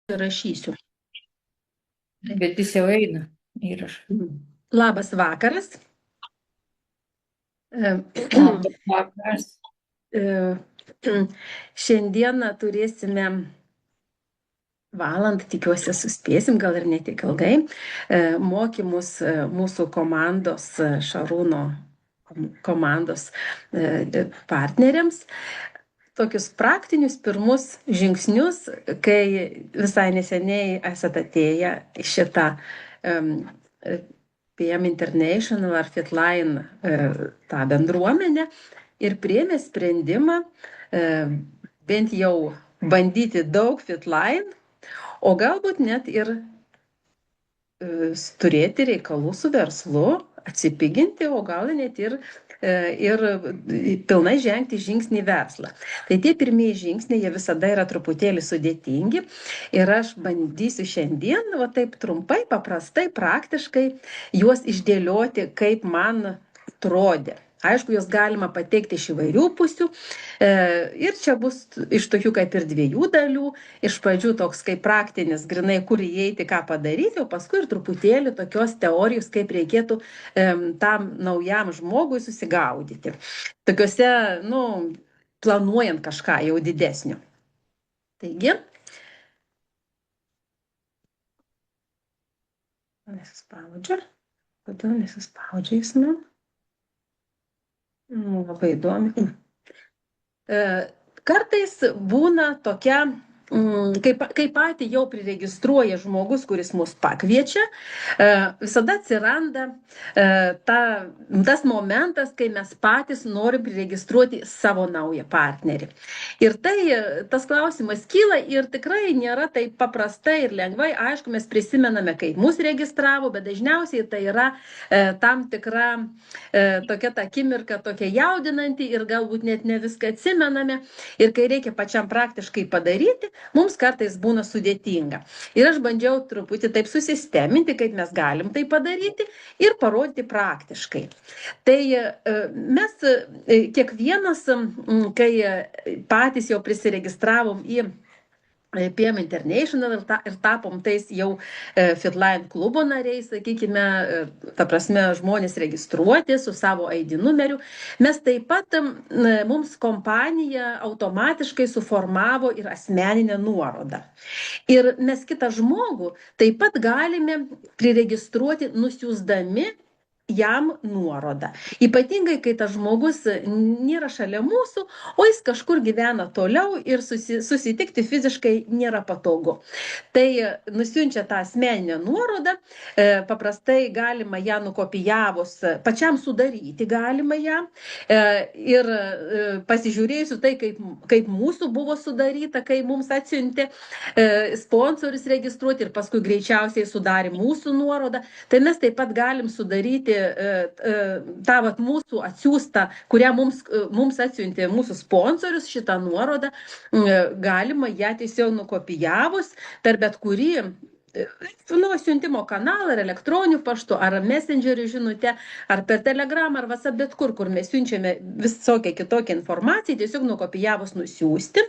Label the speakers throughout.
Speaker 1: rašysiu.
Speaker 2: Bet jis jau eina įrašą.
Speaker 1: Labas vakaras.
Speaker 2: Labas vakaras.
Speaker 1: Šiandieną turėsime valandą, tikiuosi suspėsim, gal ir ne tik ilgai, mokymus mūsų komandos, Šarūno komandos partneriams. Tokius praktinius pirmus žingsnius, kai visai neseniai esate atėję į šitą PM International ar Fitline tą bendruomenę ir priėmė sprendimą bent jau bandyti daug Fitline, o galbūt net ir turėti reikalų su verslu, atsipiginti, o gal net ir pilnai žengti žingsnį į verslą. Tai tie pirmieji žingsniai, jie visada yra truputėlį sudėtingi ir aš bandysiu šiandien, va taip trumpai, paprastai, praktiškai juos išdėlioti, kaip man atrodė. Aišku, jos galima pateikti iš įvairių pusių ir čia bus iš tokių kaip ir dviejų dalių. Iš pradžių toks kaip praktinis, grinai kur įeiti, ką padaryti, o paskui ir truputėlį tokios teorijos, kaip reikėtų tam naujam žmogui susigaudyti. Tokiuose, planuojant kažką jau didesnio. Taigi, nesispaudžia. Kodėl nesispaudžia jis man? Labai įdomi. Kartais būna tokia, kai patį jau priregistruoja žmogus, kuris mus pakviečia, visada atsiranda tas momentas, kai mes patys norim priregistruoti savo naują partnerį. Ir tas klausimas kyla ir tikrai nėra taip paprastai ir lengvai. Aišku, mes prisimename, kaip mus registravo, bet dažniausiai tai yra tam tikra tokia ta akimirka, tokia jaudinanti ir galbūt net ne viską atsimename. Ir kai reikia pačiam praktiškai padaryti, mums kartais būna sudėtinga. Ir aš bandžiau truputį taip susisteminti, kaip mes galim tai padaryti ir parodyti praktiškai. Tai mes kiekvienas, kai patys jau prisiregistravom į PM International ir tapom tais jau Fitline klubo nariais, sakykime, ta prasme, žmonės registruoti su savo ID numeriu. Mes taip pat, mums kompanija automatiškai suformavo ir asmeninę nuorodą. Ir mes kitą žmogų taip pat galime priregistruoti nusiųsdami jam nuorodą. Ypatingai, kai tas žmogus nėra šalia mūsų, o jis kažkur gyvena toliau ir susitikti fiziškai nėra patogu. Tai nusiunčia tą asmeninę nuorodą, paprastai galima ją nukopijavus, pačiam sudaryti galima ją ir pasižiūrėjusiu tai, kaip mūsų buvo sudaryta, kai mums atsiuntė sponsorius registruoti ir paskui greičiausiai sudarė mūsų nuorodą, tai mes taip pat galim sudaryti tą mūsų atsiųstą, kurią mums atsiuntė mūsų sponsorius, šitą nuorodą, galima ją tiesiog nukopijavus per bet kurį siuntimo kanalą, ar elektroniniu paštu, ar messengerių žinute, ar per Telegramą, ar WhatsApp, bet kur mes siunčiame visokią kitokią informaciją, tiesiog nukopijavus nusiųsti.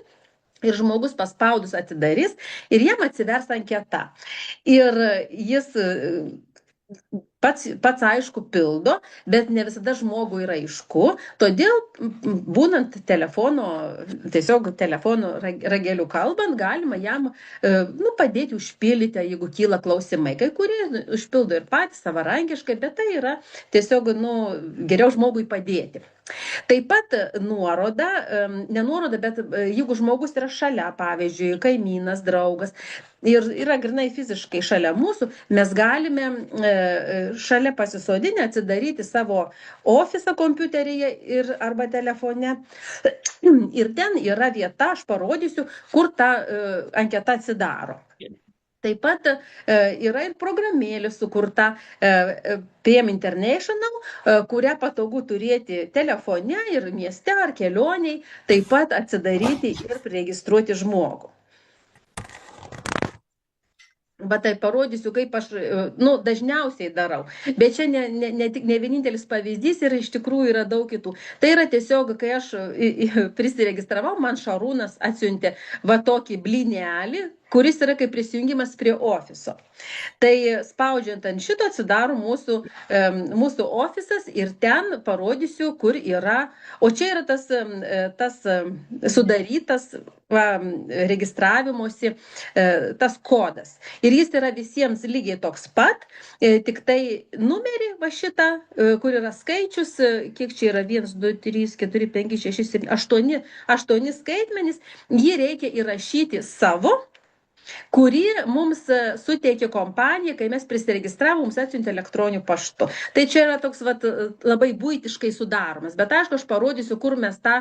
Speaker 1: Ir žmogus paspaudus atidarys ir jam atsivers anketa. Ir jis pats aišku pildo, bet ne visada žmogui yra aišku, todėl būnant tiesiog telefono rageliu kalbant, galima jam padėti užpildyti, jeigu kyla klausimai. Kai kurie užpildo ir patys savarankiškai, bet tai yra tiesiog geriau žmogui padėti. Taip pat nuoroda, ne nuoroda, bet jeigu žmogus yra šalia, pavyzdžiui, kaimynas, draugas, ir yra grinai fiziškai šalia mūsų, mes galime šalia pasisodinę atsidaryti savo ofisą kompiuteryje arba telefone. Ir ten yra vieta, aš parodysiu, kur ta anketa atsidaro. Taip pat yra ir programėlė sukurta PM International, kurią patogu turėti telefone ir mieste ar kelioniai, taip pat atsidaryti ir priregistruoti žmogų. Bet tai parodysiu, kaip aš dažniausiai darau. Bet čia ne vienintelis pavyzdys ir iš tikrųjų yra daug kitų. Tai yra tiesiog, kai aš prisiregistravau, man Šarūnas atsiuntė tokį blynelį, kuris yra kaip prisijungimas prie ofiso. Tai spaudžiant ant šito atsidaro mūsų ofisas ir ten parodysiu, kur yra, o čia yra tas sudarytas registravimuose tas kodas. Ir jis yra visiems lygiai toks pat, tik tai numerį va šitą, kur yra skaičius, kiek čia yra 1, 2, 3, 4, 5, 6, 7, 8 skaitmenys, jį reikia įrašyti savo, kurį mums suteikė kompanija, kai mes prisiregistravom, mums atsiuntė elektroniniu paštu. Tai čia yra toks labai buitiškai sudaromas, bet aišku, aš parodysiu, kur mes tą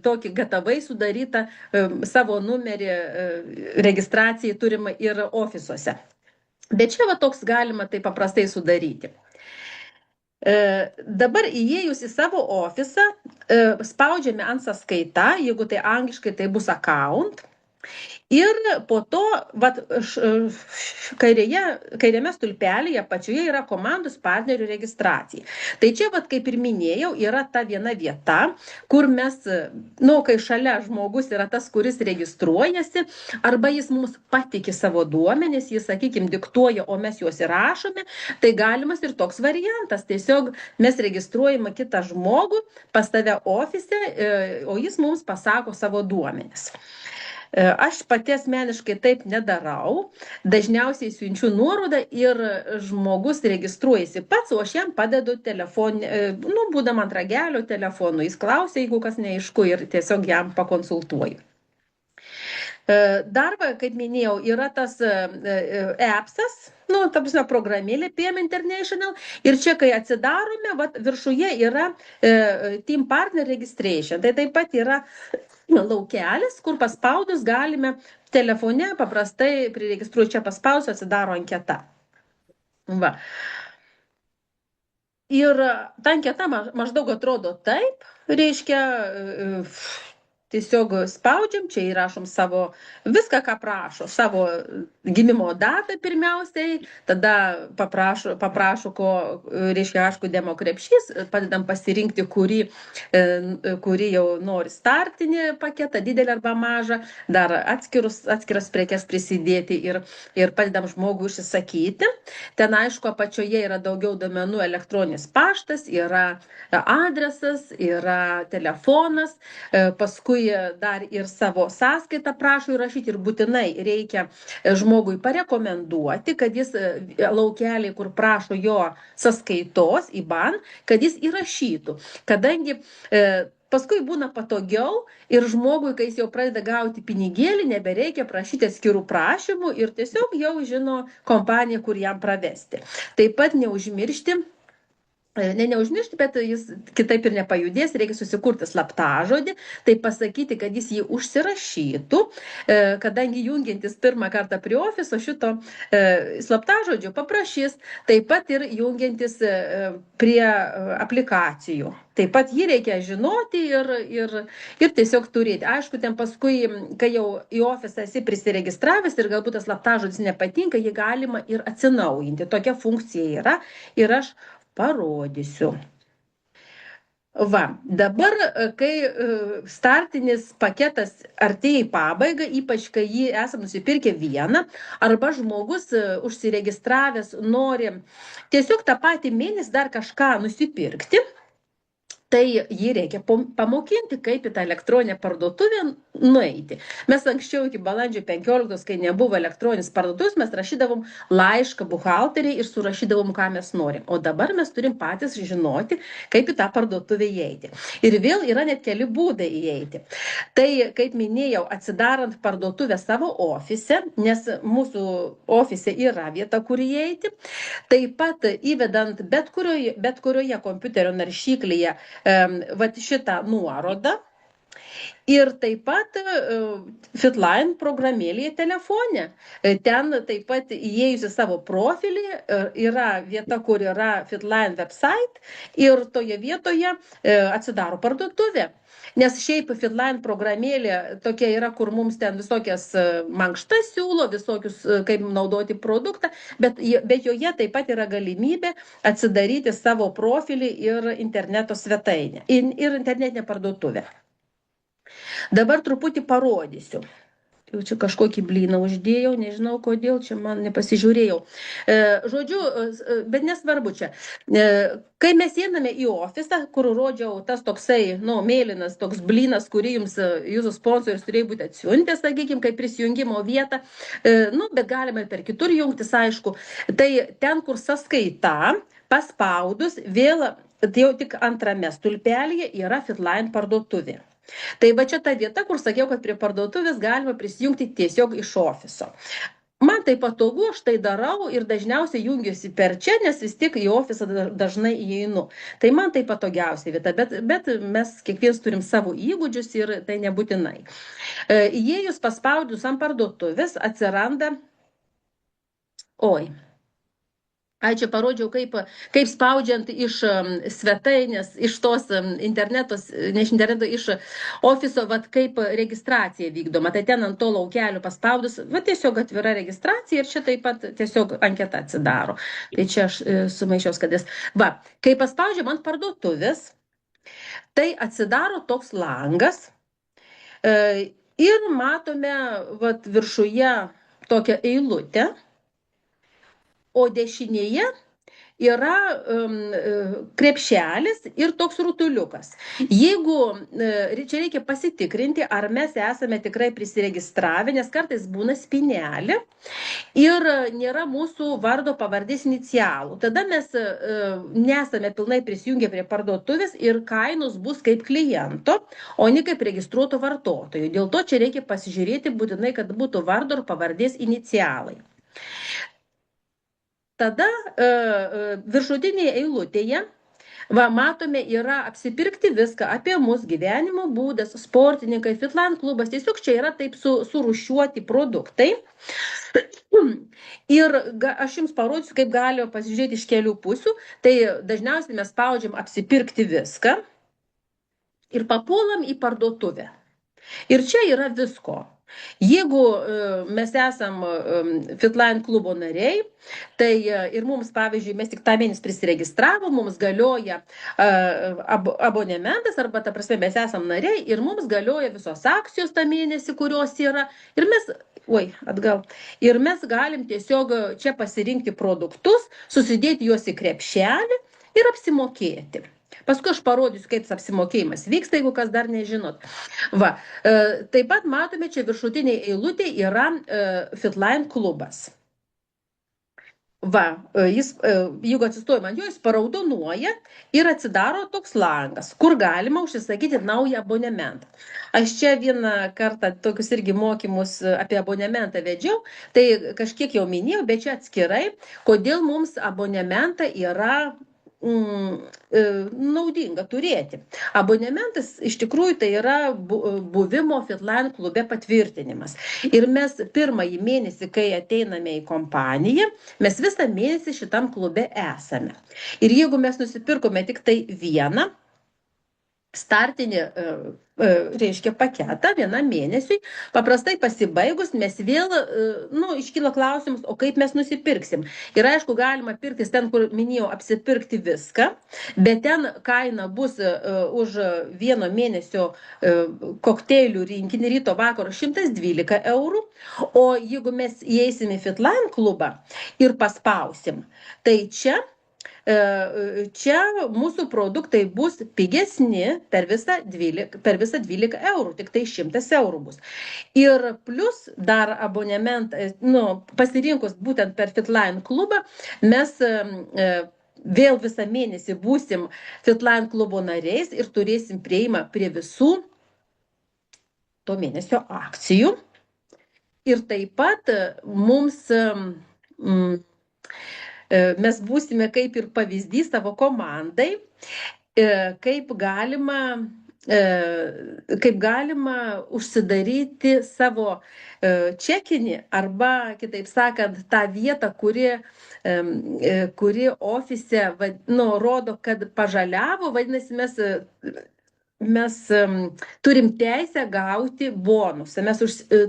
Speaker 1: tokį gatavai sudarytą savo numerį registracijai turime ir ofisuose. Bet čia toks galima tai paprastai sudaryti. Dabar įėjus į savo ofisą, spaudžiame ant sąskaita, jeigu tai angliškai tai bus account. Ir po to kairiame stulpelėje apačioje yra komandos partnerių registracija. Tai čia, kaip ir minėjau, yra ta viena vieta, kur mes, kai šalia žmogus yra tas, kuris registruojasi, arba jis mums patikė savo duomenis, jis, sakykime, diktuoja, o mes juos įrašome, tai galimas ir toks variantas. Tiesiog mes registruojame kitą žmogų pas tave ofise, o jis mums pasako savo duomenis. Aš pati asmeniškai taip nedarau, dažniausiai siunčiu nuorodą ir žmogus registruojasi pats, o aš jam padedu telefoną, būdama ant ragelio telefonu, jis klausia, jeigu kas neaišku, ir tiesiog jam pakonsultuoju. Dar, kaip minėjau, yra tas appsas, ta prasme programėlė PM International, ir čia, kai atsidarome, viršuje yra Team Partner Registration, tai taip pat yra laukelis, kur paspaudus galime telefone paprastai priregistruoti, čia paspaudus atsidaro anketa. Va. Ir ta anketa maždaug atrodo taip, reiškia, tiesiog spaudžiam, čia įrašom savo viską, ką prašo, savo gimimo datą pirmiausiai, tada paprašo ko, reiškia, aišku, demo krepšys, padedam pasirinkti, kurį jau nori startinį paketą, didelį arba mažą, dar atskiras prekes prisidėti ir padedam žmogui užsisakyti. Ten, aišku, apačioje yra daugiau duomenų, elektroninis paštas, yra adresas, yra telefonas, paskui dar ir savo sąskaitą prašo įrašyti ir būtinai reikia žmogui parekomenduoti, kad jis laukelį, kur prašo jo sąskaitos IBAN, kad jis įrašytų, kadangi paskui būna patogiau ir žmogui, kai jis jau pradeda gauti pinigėlį, nebereikia prašyti atskirų prašymų ir tiesiog jau žino kompanija, kur jam pravesti. Taip pat neužmiršti, bet jis kitaip ir nepajudės, reikia susikurti slaptažodį, tai pasakyti, kad jis jį užsirašytų, kadangi jungiantis pirmą kartą prie ofiso šito slaptažodžio paprašys, taip pat ir jungiantis prie aplikacijų. Taip pat jį reikia žinoti ir tiesiog turėti. Aišku, ten paskui, kai jau į ofisą esi prisiregistravęs ir galbūt tas slaptažodis nepatinka, jį galima ir atsinaujinti. Tokia funkcija yra ir aš parodysiu. Va, dabar, kai startinis paketas artėja į pabaigą, ypač kai jį esam nusipirkę vieną, arba žmogus užsiregistravęs nori tiesiog tą patį mėnesį dar kažką nusipirkti, tai jį reikia pamokinti, kaip į tą elektroninę parduotuvę nueiti. Mes anksčiau iki balandžio 15, kai nebuvo elektroninis parduotuvės, mes rašydavom laišką buhalteriai ir surašydavom, ką mes norim. O dabar mes turim patys žinoti, kaip į tą parduotuvę įeiti. Ir vėl yra net keli būdai įeiti. Tai, kaip minėjau, atsidarant parduotuvę savo ofise, nes mūsų ofise yra vieta, kur įeiti, taip pat įvedant bet kurioje kompiuterio naršyklėje šitą nuorodą ir taip pat Fitline programėlėje telefone. Ten taip pat įėjus į savo profilį yra vieta, kur yra Fitline website ir toje vietoje atsidaro parduotuvė. Nes šiaip Fitline programėlė tokia yra, kur mums ten visokias mankštas siūlo, visokius, kaip naudoti produktą, bet joje taip pat yra galimybė atsidaryti savo profilį ir interneto svetainę, ir internetinę parduotuvę. Dabar truputį parodysiu. Jau čia kažkokį blyną uždėjau, nežinau kodėl, čia man nepasižiūrėjau. Žodžiu, bet nesvarbu čia. Kai mes einame į ofisą, kur rodžiau tas toksai, mėlynas toks blynas, kurį jums jūsų sponsorius turėjo būti atsiuntęs, sakykime, kaip prisijungimo vietą, bet galime ir per kitur jungtis, aišku. Tai ten, kur sąskaita, paspaudus, vėl jau tik antrame stulpelyje yra Fitline parduotuvė. Tai va čia ta vieta, kur sakiau, kad prie parduotuvės galima prisijungti tiesiog iš ofiso. Man tai patogu, aš tai darau ir dažniausiai jungiuosi per čia, nes vis tik į ofisą dažnai įeinu. Tai man tai patogiausia vieta, bet mes kiekvienas turim savo įgūdžius ir tai nebūtinai. Įėjus paspaudus ant parduotuvės atsiranda... Čia parodžiau, kaip spaudžiant iš svetainės, iš tos internetos, ne iš interneto, iš ofiso, kaip registracija vykdoma. Tai ten ant to laukelio paspaudus, tiesiog atvira registracija ir čia taip pat tiesiog anketa atsidaro. Tai čia aš sumaišiaus, kad jis... Kai paspaudžiam ant parduotuvės, tai atsidaro toks langas ir matome viršuje tokią eilutę, o dešinėje yra krepšelis ir toks rutuliukas. Jeigu čia reikia pasitikrinti, ar mes esame tikrai prisiregistravę, nes kartais būna spynelė ir nėra mūsų vardo pavardės inicialų. Tada mes nesame pilnai prisijungę prie parduotuvės ir kainos bus kaip kliento, o ne kaip registruoto vartotojo. Dėl to čia reikia pasižiūrėti būtinai, kad būtų vardo ir pavardės inicialai. Tada viršutinėje eilutėje, matome, yra apsipirkti viską apie mus, gyvenimo būdas, sportininkai, Fitline klubas, tiesiog čia yra taip surūšiuoti produktai. Ir aš jums parodysiu, kaip galima pasižiūrėti iš kelių pusių. Tai dažniausiai mes spaudžiam apsipirkti viską ir papuolam į parduotuvę. Ir čia yra visko. Jeigu mes esam Fitline klubo nariai, tai ir mums, pavyzdžiui, mes tik tą mėnesį prisiregistravom, mums galioja abonementas, arba ta prasme mes esam nariai ir mums galioja visos akcijos tą mėnesį, kurios yra. Ir mes, ir mes galim tiesiog čia pasirinkti produktus, susidėti juos į krepšelį ir apsimokėti. Paskui aš parodysiu, kaip tas apsimokėjimas vyksta, jeigu kas dar nežinot. Taip pat matome, čia viršutiniai eilutė yra Fitline klubas. Jeigu atsistojama ant jo, jis paraudonuoja ir atsidaro toks langas, kur galima užsisakyti naują abonementą. Aš čia vieną kartą tokius irgi mokymus apie abonementą vedžiau, tai kažkiek jau minėjau, bet čia atskirai, kodėl mums abonementą yra naudinga turėti. Abonementas iš tikrųjų tai yra buvimo Fitline klube patvirtinimas. Ir mes pirmąjį mėnesį, kai ateiname į kompaniją, mes visą mėnesį šitam klube esame. Ir jeigu mes nusipirkome tik tai vieną startinį, reiškia paketą vienam mėnesiui, paprastai pasibaigus mes vėl, iškyla klausimus, o kaip mes nusipirksim. Ir aišku, galima pirktis ten, kur minėjau, apsipirkti viską, bet ten kaina bus už vieno mėnesio kokteilių rinkinį ryto vakaro 112 eurų, o jeigu mes įeisim į Fitline klubą ir paspausim, tai čia mūsų produktai bus pigesni per visą 12 eurų, tik tai 100 eurų bus. Ir plus dar abonementą, pasirinkus būtent per Fitline klubą, mes vėl visą mėnesį būsim Fitline klubo nariais ir turėsim prieimą prie visų to mėnesio akcijų. Ir taip pat mums... mes būsime kaip ir pavyzdys savo komandai, kaip galima užsidaryti savo čekinį arba, kitaip sakant, tą vietą, kuri ofise rodo, kad pažaliavo, vadinasi, mes mes turim teisę gauti bonusą, mes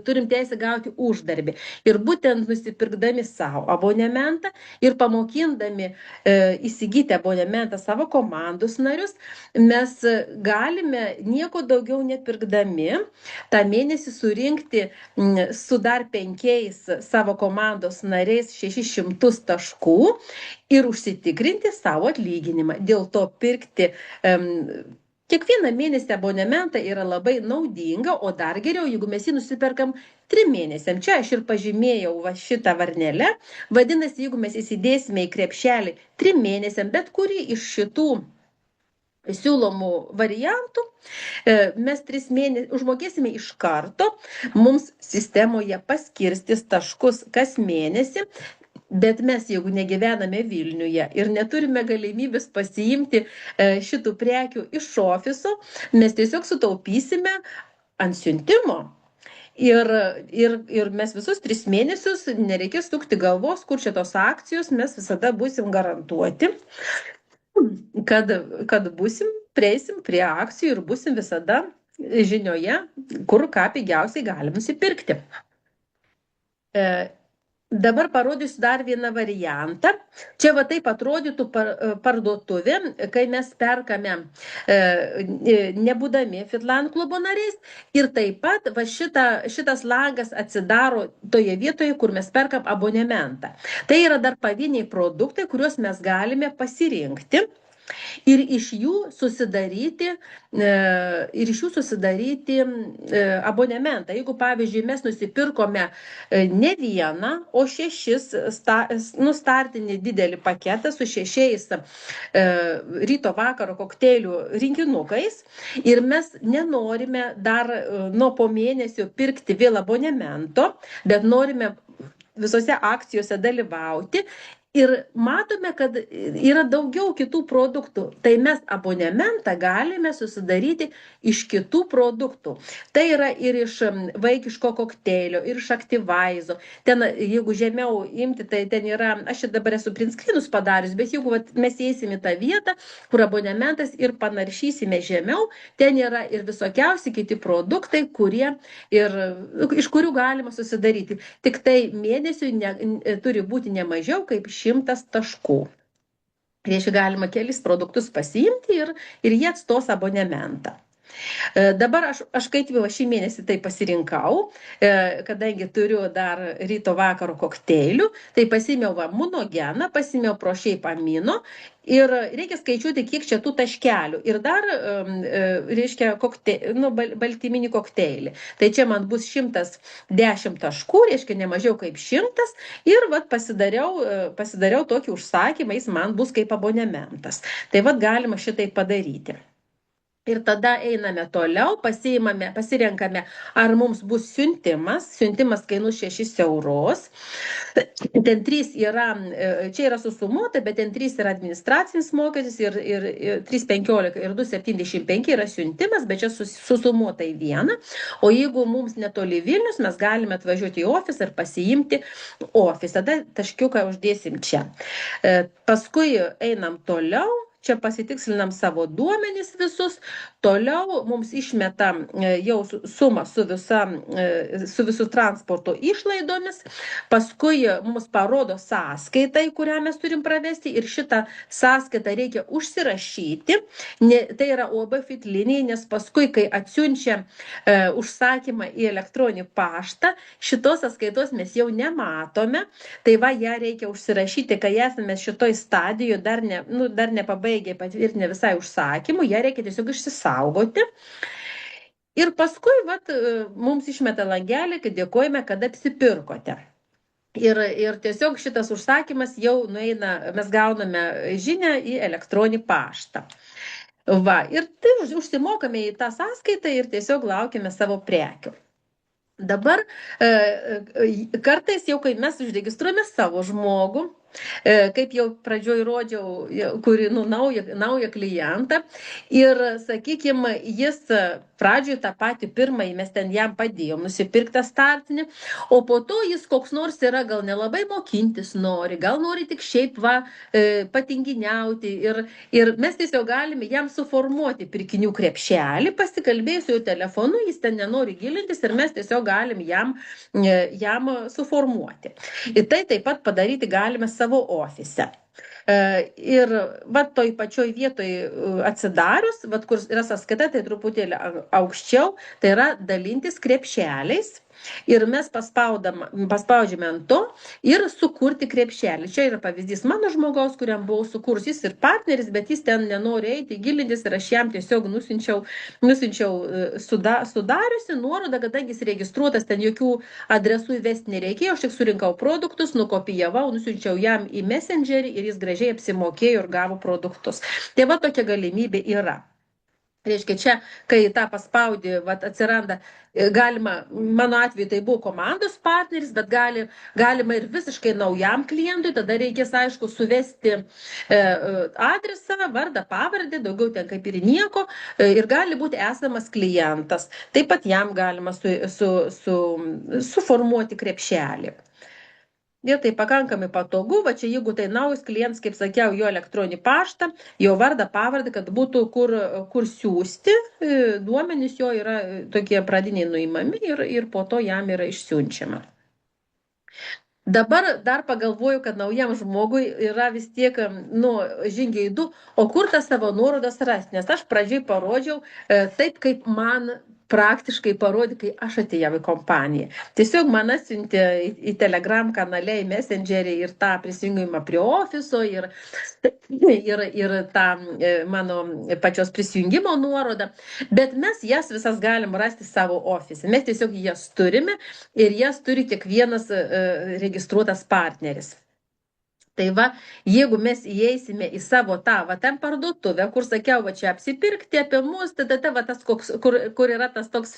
Speaker 1: turim teisę gauti uždarbį. Ir būtent nusipirkdami savo abonementą ir pamokindami įsigyti abonementą savo komandos narius, mes galime nieko daugiau nepirkdami tą mėnesį surinkti su dar 5 savo komandos nariais 600 taškų ir užsitikrinti savo atlyginimą. Dėl to pirkti kiekvieną mėnesį abonementą yra labai naudinga, o dar geriau, jeigu mes jį nusiperkam 3 mėnesiam. Čia aš ir pažymėjau šitą varnelę. Vadinasi, jeigu mes įsidėsime į krepšelį 3 mėnesiam, bet kurį iš šitų siūlomų variantų, mes 3 mėnesius užmokėsime iš karto, mums sistemoje paskirstys taškus kas mėnesį. Bet mes, jeigu negyvename Vilniuje ir neturime galimybės pasiimti šitų prekių iš ofiso, mes tiesiog sutaupysime ant siuntimo. Ir mes visus 3 mėnesius nereikės sukti galvos, kur čia tos akcijos, mes visada būsim garantuoti, kad prieisim prie akcijų ir būsim visada žinioje, kur ką pigiausiai galim nusipirkti. Dabar parodysiu dar vieną variantą. Čia va taip atrodytų parduotuvė, kai mes perkame nebūdami Fitlan klubo nariais ir taip pat va šitas langas atsidaro toje vietoje, kur mes perkam abonementą. Tai yra dar pavieniai produktai, kuriuos mes galime pasirinkti. Ir iš jų susidaryti abonementą. Jeigu, pavyzdžiui, mes nusipirkome ne vieną, o 6 startinį didelį paketą su 6 ryto vakaro kokteilių rinkinukais ir mes nenorime dar nuo po mėnesio pirkti vėl abonemento, bet norime visose akcijose dalyvauti. Ir matome, kad yra daugiau kitų produktų. Tai mes abonementą galime susidaryti iš kitų produktų. Tai yra ir iš vaikiško kokteilio, ir iš Activaizo. Ten, jeigu žemiau imti, tai ten yra, aš dabar esu prinskrinus padarius, bet jeigu mes įeisim į tą vietą, kur abonementas ir panaršysime žemiau, ten yra ir visokiausi kiti produktai, iš kurių galima susidaryti. Tik tai mėnesiui turi būti ne mažiau kaip 100 taškų. Reiškia, galima kelis produktus pasiimti ir jie atstos abonementą. Dabar aš kaip šį mėnesį tai pasirinkau, kadangi turiu dar ryto vakaro kokteilių, tai pasimiau Munogeną, pasimiau ProShape Amino ir reikia skaičiuoti, kiek čia tų taškelių. Ir dar, reiškia, baltyminį kokteilį. Tai čia man bus 110 taškų, reiškia, ne mažiau kaip 100. Ir pasidariau tokį užsakymą, jis man bus kaip abonementas. Tai galima šitai padaryti. Ir tada einame toliau, pasirenkame, ar mums bus siuntimas. Siuntimas kainuos 6 eurus. Ten 3 yra, čia yra susumuota, bet ten 3 yra administracinis mokestis ir 3,15 ir 2,75 yra siuntimas, bet čia susumuota į vieną. O jeigu mums netoli Vilnius, mes galime atvažiuoti į ofisą ir pasiimti ofisą. Tada taškiuką uždėsim čia. Paskui einam toliau. Čia pasitikslinam savo duomenis visus, toliau mums išmeta jau sumą su visų transporto išlaidomis, paskui mums parodo sąskaitą, kurią mes turim pravesti ir šitą sąskaitą reikia užsirašyti, tai yra UAB Fitlinijai, nes paskui, kai atsiunčia užsakymą į elektroninį paštą, šitos sąskaitos mes jau nematome, tai ją reikia užsirašyti, kai esame šitoj stadijoje, dar nepabaigę patvirtinę visai užsakymų, ją reikia tiesiog išsisaugoti. Ir paskui mums išmeta langelį, kad dėkojame, kad apsipirkote. Ir tiesiog šitas užsakymas jau nueina, mes gauname žinią į elektroninį paštą. Ir tai užsimokame į tą sąskaitą ir tiesiog laukime savo prekių. Dabar kartais jau, kai mes užregistruojame savo žmogų, kaip jau pradžioj rodžiau, kuri, naują klientą. Ir, sakykime, jis pradžioj tą patį pirmąjį mes ten jam padėjom nusipirktą startinį, o po to jis koks nors yra, gal nelabai mokintis nori, gal nori tik šiaip patinginiauti. Ir mes tiesiog galime jam suformuoti pirkinių krepšelį, pasikalbėjus jau telefonu, jis ten nenori gilintis ir mes tiesiog galim jam suformuoti. Ir tai taip pat padaryti galime savo ofise. Ir toj pačioj vietoj atsidarius, kur yra sąskaita, tai truputėlį aukščiau, tai yra dalintis krepšeliais. Ir mes paspaudžiame ant to ir sukurti krepšelį. Čia yra pavyzdys mano žmogaus, kuriam buvau sukūrus, jis ir partneris, bet jis ten nenori eiti, gilintis ir aš jam tiesiog nusinčiau sudariusi nuorodą, kadangi jis registruotas, ten jokių adresų įvesti nereikėjo, aš tik surinkau produktus, nukopijavau, nusinčiau jam į Messengerį ir jis gražiai apsimokėjo ir gavo produktus. Tai tokia galimybė yra. Reiškia, čia, kai tą paspaudį, atsiranda, galima, mano atveju tai buvo komandos partneris, bet galima ir visiškai naujam klientui, tada reikės, aišku, suvesti adresą, vardą, pavardę, daugiau ten kaip ir nieko, ir gali būti esamas klientas. Taip pat jam galima suformuoti krepšelį. Ir tai pakankamai patogu, čia jeigu tai naujas klientas, kaip sakiau, jo elektroninį paštą, jo vardą, pavardę, kad būtų kur siųsti, duomenys jo yra tokie pradiniai nuimami ir po to jam yra išsiunčiama. Dabar dar pagalvoju, kad naujam žmogui yra vis tiek, žingeidu, o kur tas savo nuorodas rasti, nes aš pradžiai parodžiau taip, kaip man praktiškai parodė, kai aš atėjau į kompaniją. Tiesiog man atsiuntė į Telegram kanale, į Messengerį ir tą prisijungimą prie ofiso ir tą mano pačios prisijungimo nuorodą, bet mes jas visas galim rasti savo ofise. Mes tiesiog jas turime ir jas turi kiekvienas registruotas partneris. Tai jeigu mes įeisime į savo ten parduotuvę, kur sakiau, čia apsipirkti apie mus, tas, kur yra tas toks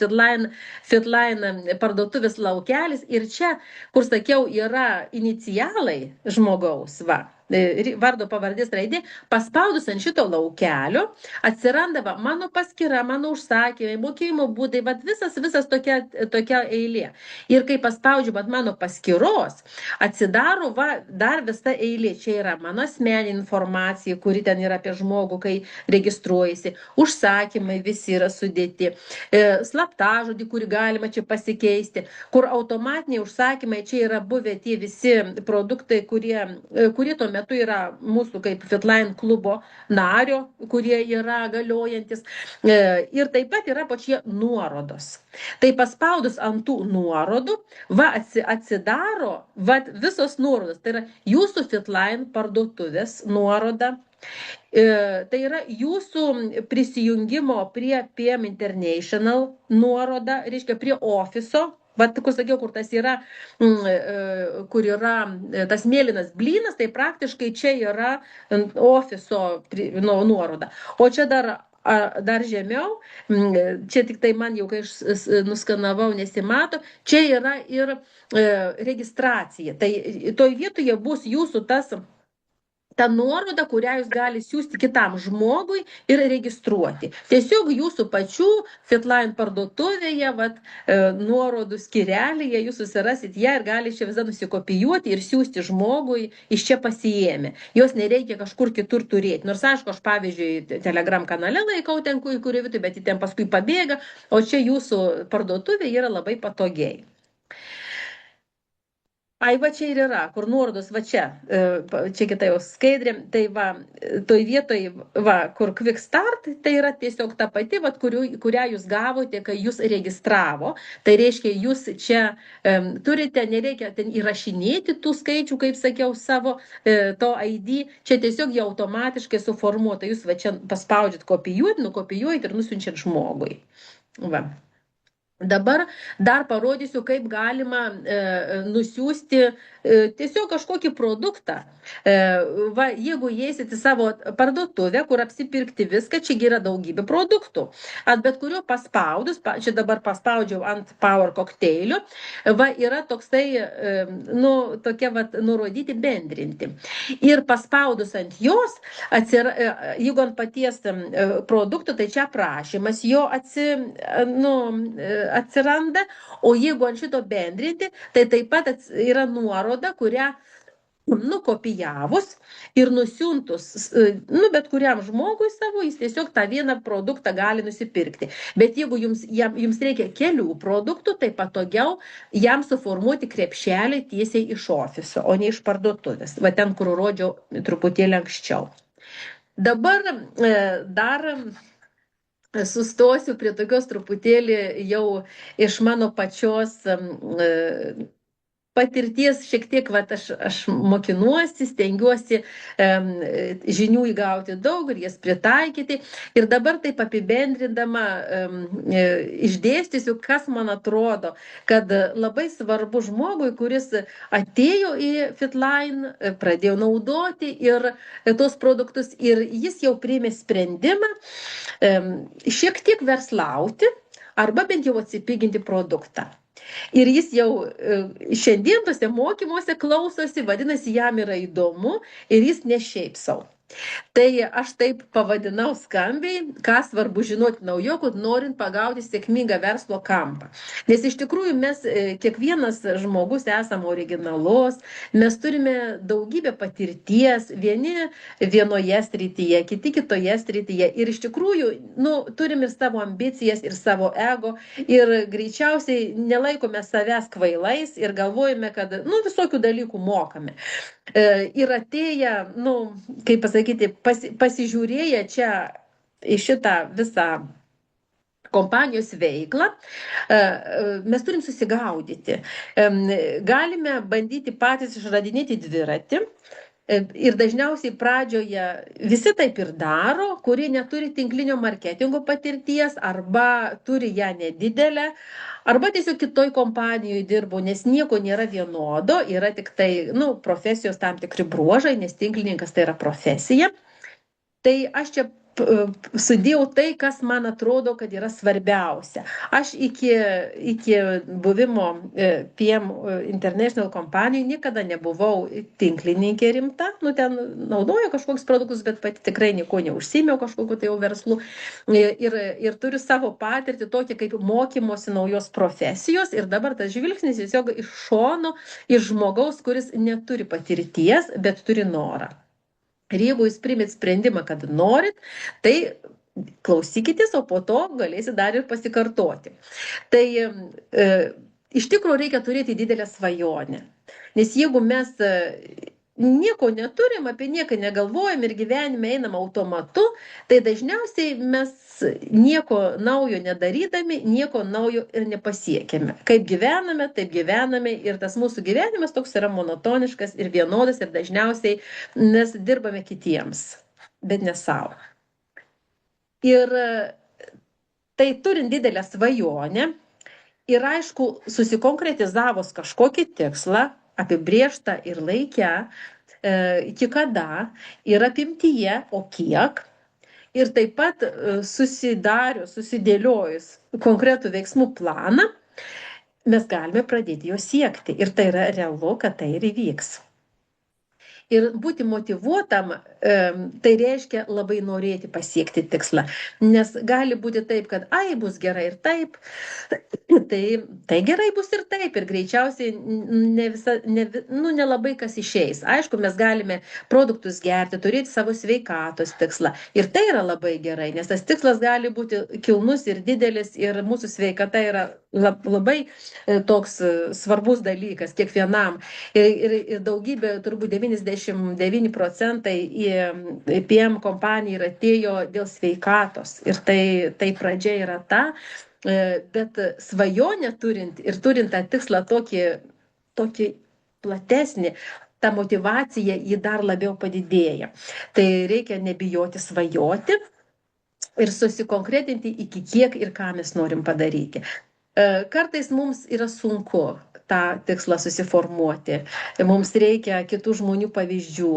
Speaker 1: Fitline parduotuvės laukelis ir čia, kur sakiau, yra inicialai žmogaus, vardo pavardės raidė, paspaudus ant šito laukelio, atsiranda mano paskyra, mano užsakymai, mokėjimo būdai, visas tokia eilė. Ir kai paspaudžiu mano paskyros, atsidaro dar visa eilė. Čia yra mano asmeninė informacija, kuri ten yra apie žmogų, kai registruojasi. Užsakymai visi yra sudėti. Slaptažodį, kurį galima čia pasikeisti. Kur automatiniai užsakymai, čia yra buvę tie visi produktai, kurie tuo metu yra mūsų kaip Fitline klubo nario, kurie yra galiojantis. Ir taip pat yra pačie nuorodos. Tai paspaudus ant tų nuorodų, atsidaro visos nuorodos. Tai yra jūsų Fitline parduotuvės nuoroda. Tai yra jūsų prisijungimo prie PM International nuoroda, reiškia prie ofiso. Kur sakiau, kur tas yra, kur yra tas mėlynas blynas, tai praktiškai čia yra ofiso nuoroda. O čia dar žemiau, čia tik tai man jau, kai aš nuskanavau, nesimato, čia yra ir registracija. Tai toj vietoje bus jūsų ta nuoroda, kurią jūs gali siūsti kitam žmogui ir registruoti. Tiesiog jūsų pačių Fitline parduotuvėje, nuorodų skyrelėje, jūs susirasit ją ir gali čia visą nusikopijuoti ir siūsti žmogui iš čia pasiėmę. Jos nereikia kažkur kitur turėti. Nors, aišku, aš pavyzdžiui Telegram kanale laikau ten, kurį vietoj, bet ten paskui pabėga, o čia jūsų parduotuvė yra labai patogiai. Čia ir yra, kur nuorodos, čia kita jau skaidrė, tai toj vietoj, kur Quick Start, tai yra tiesiog ta pati, kurią jūs gavote, kai jūs registravo, tai reiškia, jūs čia turite, nereikia ten įrašinėti tų skaičių, kaip sakiau, savo to ID, čia tiesiog jau automatiškai suformuota, jūs čia paspaudžiat kopijuoti, nukopijuojat ir nusiunčiat žmogui. Dabar dar parodysiu, kaip galima nusiųsti tiesiog kažkokį produktą. Va, jeigu įeisit į savo parduotuvę, kur apsipirkti viską, čia yra daugybė produktų. Ant bet kurio paspaudus, čia dabar paspaudžiau ant Power kokteilio, va, yra toksai, nu, tokie, va, nurodyti bendrinti. Ir paspaudus ant jos, jeigu ant paties produkto, tai čia aprašymas jo atsiranda, o jeigu ant šito bendrinti, tai taip pat yra nuoroda, kurią nukopijavus ir nusiuntus, bet kuriam žmogui savo, jis tiesiog tą vieną produktą gali nusipirkti. Bet jeigu jums reikia kelių produktų, tai patogiau jam suformuoti krepšelį tiesiai iš ofiso, o ne iš parduotuvės. Va ten, kur rodžiau truputėlį anksčiau. Dabar dar sustosiu prie tokios truputėlį jau iš mano pačios patirties šiek tiek, vat, aš mokinuosi, stengiuosi žinių įgauti daug ir jas pritaikyti. Ir dabar taip apibendrindama išdėstysiu, kas man atrodo, kad labai svarbu žmogui, kuris atėjo į Fitline, pradėjo naudoti ir tos produktus ir jis jau priėmė sprendimą šiek tiek verslauti arba bent jau atsipiginti produktą. Ir jis jau šiandien tose mokymuose klausosi, vadinasi, jam yra įdomu ir jis ne šiaip sau. Tai aš taip pavadinau skambiai, ką svarbu žinoti naujokų, norint pagauti sėkmingą verslo kampą. Nes iš tikrųjų mes, kiekvienas žmogus esame originalus, mes turime daugybę patirties, vieni vienoje srityje, kiti kitoje srityje. Ir iš tikrųjų, turim ir savo ambicijas, ir savo ego, ir greičiausiai nelaikome savęs kvailais ir galvojame, kad visokių dalykų mokame. Ir atėję, kaip pasakyti, pasižiūrėję čia į šitą visą kompanijos veiklą, mes turim susigaudyti. Galime bandyti patys išradinėti dviratį. Ir dažniausiai pradžioje visi taip ir daro, kurie neturi tinklinio marketingo patirties arba turi ją nedidelę, arba tiesiog kitoj kompanijoje dirbo, nes nieko nėra vienodo, yra tik tai profesijos tam tikri bruožai, nes tinklininkas tai yra profesija. Tai aš čia sudėjau tai, kas man atrodo, kad yra svarbiausia. Aš iki buvimo PM International kompanijai niekada nebuvau tinklininkė rimta, ten naudoju kažkokius produktus, bet pati tikrai nieko neužsiėmiau kažkokiu tai jau verslu. Ir turiu savo patirtį tokią kaip mokymosi naujos profesijos ir dabar tas žvilgsnis tiesiog iš šono, iš žmogaus, kuris neturi patirties, bet turi norą. Ir jeigu jūs primit sprendimą, kad norit, tai klausykitės, o po to galėsit dar ir pasikartoti. Tai iš tikrųjų reikia turėti didelę svajonę. Nes jeigu mes nieko neturim, apie nieką negalvojam ir gyvenime einam automatu, tai dažniausiai mes nieko naujo nedarydami, nieko naujo ir nepasiekėme. Kaip gyvename, taip gyvename ir tas mūsų gyvenimas toks yra monotoniškas ir vienodas ir dažniausiai mes dirbame kitiems, bet ne savo. Ir tai turint didelę svajonę ir aišku, susikonkretizavus kažkokį tikslą, apibrėžtą ir laikę, iki kada ir apimtyje, o kiek. Ir taip pat susidėliojus konkretų veiksmų planą, mes galime pradėti jo siekti. Ir tai yra realu, kad tai ir įvyks. Ir būti motyvuotam, tai reiškia labai norėti pasiekti tikslą. Nes gali būti taip, kad bus gerai ir taip, tai gerai bus ir taip. Ir greičiausiai nelabai kas išeis. Aišku, mes galime produktus gerti, turėti savo sveikatos tikslą. Ir tai yra labai gerai, nes tas tikslas gali būti kilnus ir didelis ir mūsų sveikata yra labai toks svarbus dalykas kiekvienam. Ir daugybė, turbūt 99% į PM kompaniją ir atėjo dėl sveikatos. Ir tai pradžia yra ta, bet svajonę turint ir turint tą tikslą tokį platesnį, ta motyvacija jį dar labiau padidėja. Tai reikia nebijoti svajoti ir susikonkretinti iki kiek ir ką mes norim padaryti. Kartais mums yra sunku tą tikslą susiformuoti. Mums reikia kitų žmonių pavyzdžių.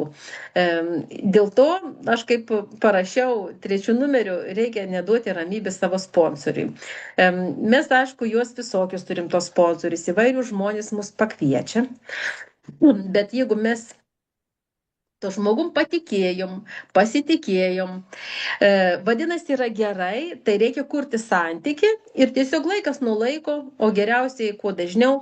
Speaker 1: Dėl to aš kaip parašiau 3 numeriu, reikia neduoti ramybės savo sponsoriui. Mes, aišku, juos visokius turim tos sponsorius, įvairių žmonės mus pakviečia, bet jeigu mes to žmogum patikėjom, pasitikėjom, vadinasi, yra gerai, tai reikia kurti santyki ir tiesiog laikas nuo laiko, o geriausiai kuo dažniau,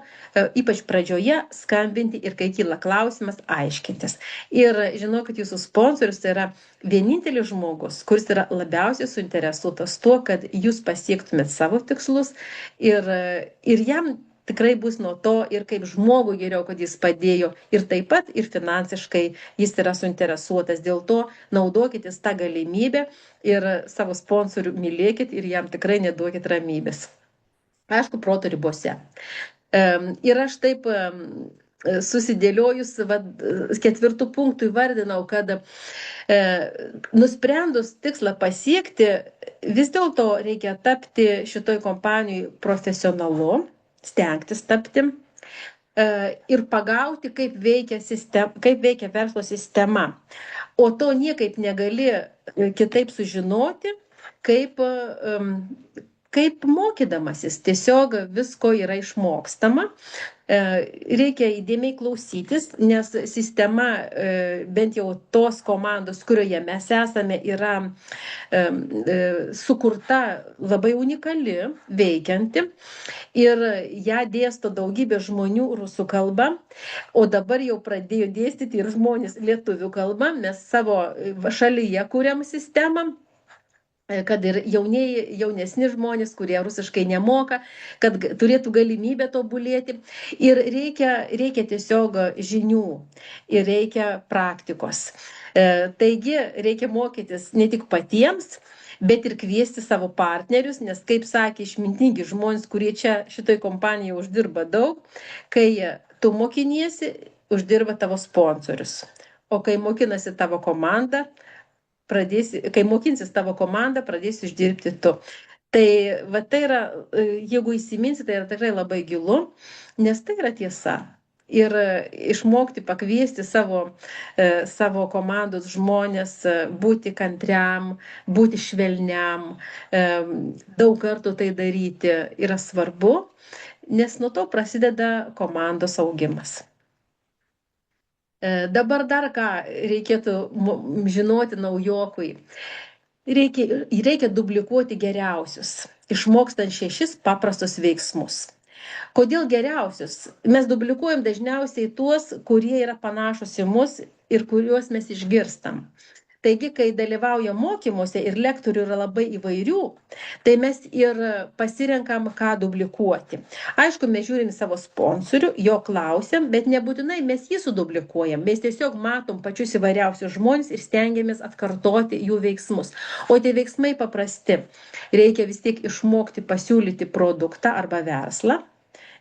Speaker 1: ypač pradžioje, skambinti ir kai kyla klausimas, aiškintis. Ir žinau, kad jūsų sponsorius tai yra vienintelis žmogus, kuris yra labiausiai suinteresuotas tuo, kad jūs pasiektumėt savo tikslus ir jam tikrai bus nuo to ir kaip žmogui geriau, kad jis padėjo ir taip pat ir finansiškai jis yra suinteresuotas. Dėl to naudokitės tą galimybę ir savo sponsorių mylėkit ir jam tikrai neduokit ramybės. Aišku, proto ribose. Ir aš taip susidėliojus 4 punktų įvardinau, kad nusprendus tikslą pasiekti, vis dėlto reikia tapti šitoj kompanijai profesionalu, stengtis tapti ir pagauti, kaip veikia verslo sistema. O to niekaip negali kitaip sužinoti, kaip mokydamasis. Tiesiog visko yra išmokstama. Reikia įdėmiai klausytis, nes sistema, bent jau tos komandos, kurioje mes esame, yra sukurta labai unikali, veikianti ir ją dėsto daugybė žmonių rusų kalba, o dabar jau pradėjo dėstyti ir žmonės lietuvių kalba. Mes savo šalyje kūrėm sistemą, kad ir jaunesni žmonės, kurie rusiškai nemoka, kad turėtų galimybę tobulėti. Ir reikia tiesiog žinių ir reikia praktikos. Taigi reikia mokytis ne tik patiems, bet ir kviesti savo partnerius, nes, kaip sakė išmintingi žmonės, kurie čia šitoj kompanijoje uždirba daug, kai tu mokiniesi, uždirba tavo sponsorius. O kai mokinasi tavo komanda, kai mokinsis tavo komanda, pradėsi uždirbti tu. Tai yra, jeigu įsiminsi, tai yra tikrai labai gilu, nes tai yra tiesa. Ir išmokti pakviesti savo komandos žmonės, būti kantriam, būti švelniam, daug kartų tai daryti yra svarbu, nes nuo to prasideda komandos augimas. Dabar dar ką reikėtų žinoti naujokui. Reikia duplikuoti geriausius, išmokstant 6 paprastus veiksmus. Kodėl geriausius? Mes duplikuojam dažniausiai tuos, kurie yra panašus į mus ir kuriuos mes išgirstam. Taigi, kai dalyvauja mokymuose ir lektorių yra labai įvairių, tai mes ir pasirenkam, ką duplikuoti. Aišku, mes žiūrim savo sponsorių, jo klausiam, bet nebūtinai mes jį suduplikuojam. Mes tiesiog matom pačius įvairiausius žmonės ir stengiamės atkartoti jų veiksmus. O tie veiksmai paprasti. Reikia vis tiek išmokti pasiūlyti produktą arba verslą.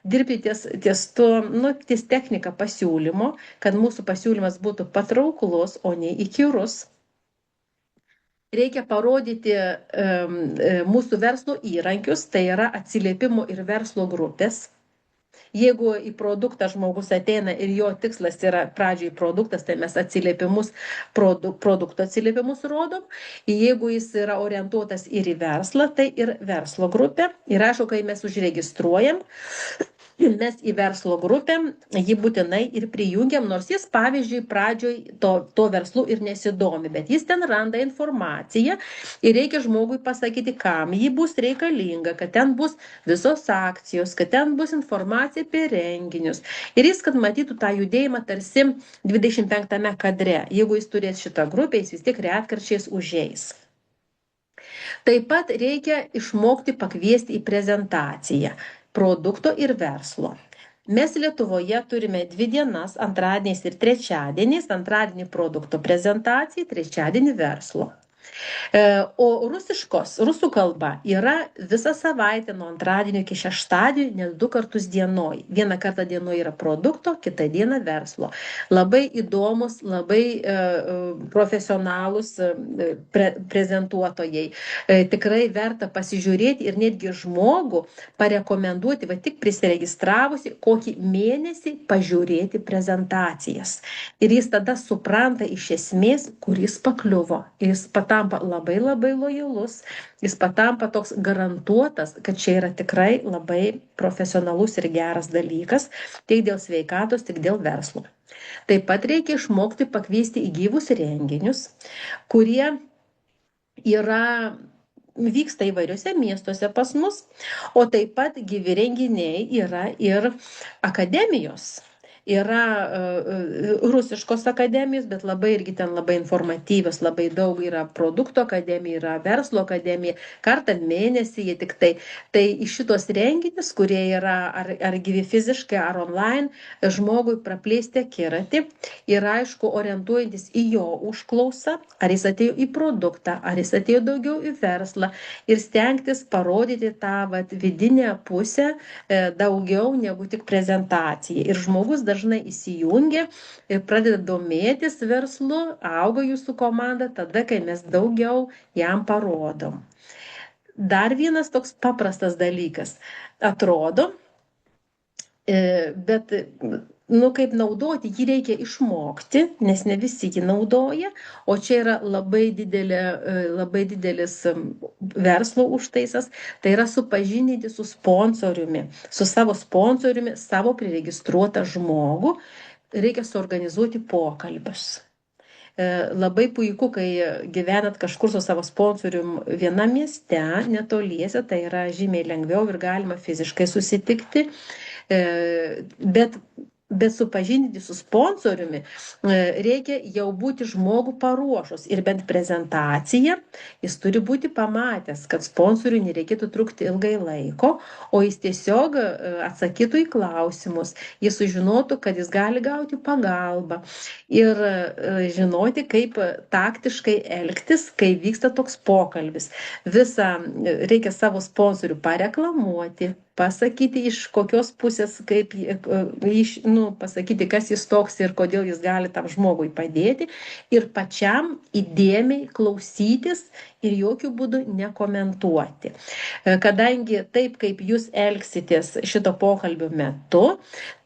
Speaker 1: Dirbti ties technika pasiūlymo, kad mūsų pasiūlymas būtų patrauklus, o ne įkyrus. Reikia parodyti mūsų verslo įrankius, tai yra atsiliepimo ir verslo grupės. Jeigu į produktą žmogus ateina ir jo tikslas yra pradžiai produktas, tai mes produkto atsiliepimus rodom. Jeigu jis yra orientuotas ir į verslą, tai ir verslo grupė. Ir aišku, kai mes užregistruojam, mes į verslo grupę jį būtinai ir prijungiam, nors jis, pavyzdžiui, pradžioj to verslu ir nesidomi, bet jis ten randa informaciją ir reikia žmogui pasakyti, kam ji bus reikalinga, kad ten bus visos akcijos, kad ten bus informacija apie renginius. Ir jis, kad matytų tą judėjimą tarsi 25 kadre. Jeigu jis turės šitą grupę, jis vis tiek retkarčiais užeis. Taip pat reikia išmokti pakviesti į prezentaciją produkto ir verslo. Mes Lietuvoje turime 2 dienas, antradieniais ir trečiadieniais. Antradienį produkto prezentacijai, trečiadienį verslo. O rusų kalba yra visą savaitę nuo antradienio iki šeštadienio, net 2 kartus dienoj. Vieną kartą dienoj yra produkto, kitą dieną verslo. Labai įdomus, labai profesionalūs prezentuotojai. Tikrai verta pasižiūrėti ir netgi žmogų parekomenduoti, va tik prisiregistravusi, kokį mėnesį pažiūrėti prezentacijas. Ir jis tada supranta iš esmės, kur jis pakliuvo. Ir jis patampa labai labai lojalus, jis patampa toks garantuotas, kad čia yra tikrai labai profesionalus ir geras dalykas, tiek dėl sveikatos, tiek dėl verslo. Taip pat reikia išmokti pakviesti į gyvus renginius, kurie vyksta įvairiuose miestuose pas mus, o taip pat gyvi renginiai yra ir akademijos. Yra rusiškos akademijos, bet labai irgi ten labai informatyvios, labai daug yra produkto akademija, yra verslo akademija, kartą mėnesį jie tik tai. Tai iš šitos renginius, kurie yra ar gyvi fiziškai, ar online, žmogui praplėsti akiratį ir aišku, orientuojantis į jo užklausą, ar jis atėjo į produktą, ar jis atėjo daugiau į verslą ir stengtis parodyti tą vidinę pusę daugiau negu tik prezentacija. Ir žmogus dažnai įsijungia ir pradeda domėtis verslu, auga jūsų komanda tada, kai mes daugiau jam parodom. Dar vienas toks paprastas dalykas. Atrodo, bet kaip naudoti, jį reikia išmokti, nes ne visi jį naudoja, o čia yra labai didelis verslo užtaisas, tai yra supažindinti su sponsoriumi, su savo sponsoriumi, savo priregistruotą žmogų, reikia suorganizuoti pokalbius. Labai puiku, kai gyvenat kažkur su savo sponsorium vienam mieste, netoliese, tai yra žymiai lengviau ir galima fiziškai susitikti. Bet supažindinti su sponsoriumi reikia jau būti žmogų paruošus ir bent prezentaciją jis turi būti pamatęs, kad sponsoriui nereikėtų trukti ilgai laiko, o jis tiesiog atsakytų į klausimus, jis sužinotų, kad jis gali gauti pagalbą ir žinoti, kaip taktiškai elgtis, kai vyksta toks pokalbis. Reikia savo sponsorių pareklamuoti, pasakyti iš kokios pusės, pasakyti, kas jis toks ir kodėl jis gali tam žmogui padėti ir pačiam įdėmiai klausytis ir jokių būdų nekomentuoti. Kadangi taip, kaip jūs elgsitės šito pokalbio metu,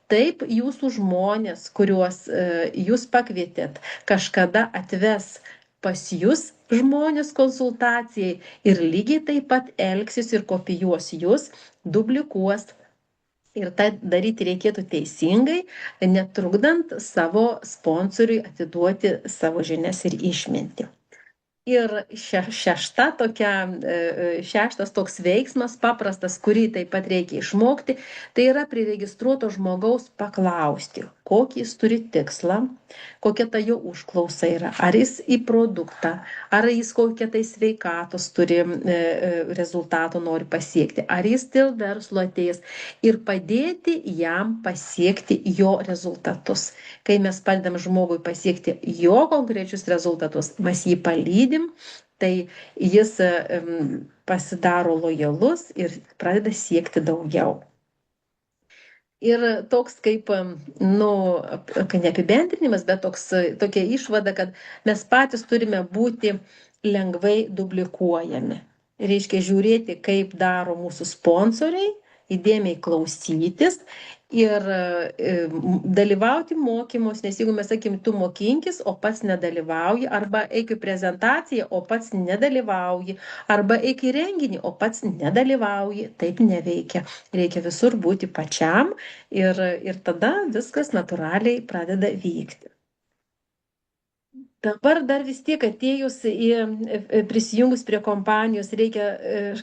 Speaker 1: taip jūsų žmonės, kuriuos jūs pakvietėt, kažkada atves pas jūs žmonės konsultacijai ir lygiai taip pat elgsis ir kopijuos jūs, duplikuos. Ir tą daryti reikėtų teisingai, netrukdant savo sponsoriui atiduoti savo žinias ir išmintį. Ir šeštas toks veiksmas, paprastas, kurį taip pat reikia išmokti, tai yra priregistruoto žmogaus paklausti, kokį jis turi tikslą, kokia ta jo užklausa yra, ar jis į produktą, ar jis kokią tai sveikatos turi rezultatų nori pasiekti, ar jis dėl verslo ateis ir padėti jam pasiekti jo rezultatus. Kai mes padedam žmogui pasiekti jo konkrečius rezultatus, mes jį palydim, tai jis pasidaro lojalus ir pradeda siekti daugiau. Ir toks kaip, ne apibendrinimas, bet tokia išvada, kad mes patys turime būti lengvai duplikuojami. Reiškia žiūrėti, kaip daro mūsų sponsoriai, įdėmiai klausytis ir dalyvauti mokymus, nes jeigu mes sakim, tu mokinkis, o pats nedalyvauji, arba eik į prezentaciją, o pats nedalyvauji, arba eik į renginį, o pats nedalyvauji, taip neveikia. Reikia visur būti pačiam ir tada viskas natūraliai pradeda vykti. Dabar dar vis tiek atėjus prisijungus prie kompanijos reikia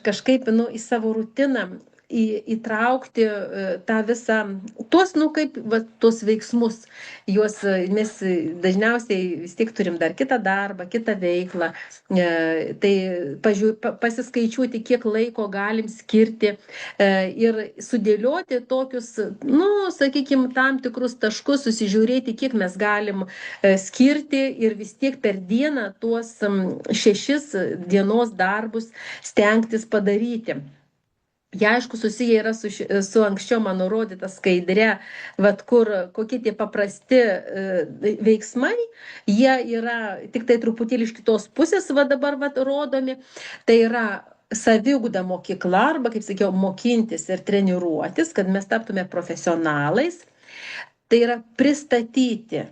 Speaker 1: kažkaip į savo rutiną įtraukti tą visą, tuos, kaip tuos veiksmus, mes dažniausiai vis tiek turim dar kitą darbą, kitą veiklą, tai pasiskaičiuoti, kiek laiko galim skirti ir sudėlioti tokius, sakykime, tam tikrus taškus, susižiūrėti, kiek mes galim skirti ir vis tiek per dieną tuos 6 dienos darbus stengtis padaryti. Jie, aišku, susiję yra su anksčiau mano rodyta skaidre, kokie tie paprasti veiksmai, jie yra tik tai truputėlį iš kitos pusės dabar rodomi. Tai yra saviugda mokykla, arba, kaip sakiau, mokintis ir treniruotis, kad mes taptume profesionalais. Tai yra pristatyti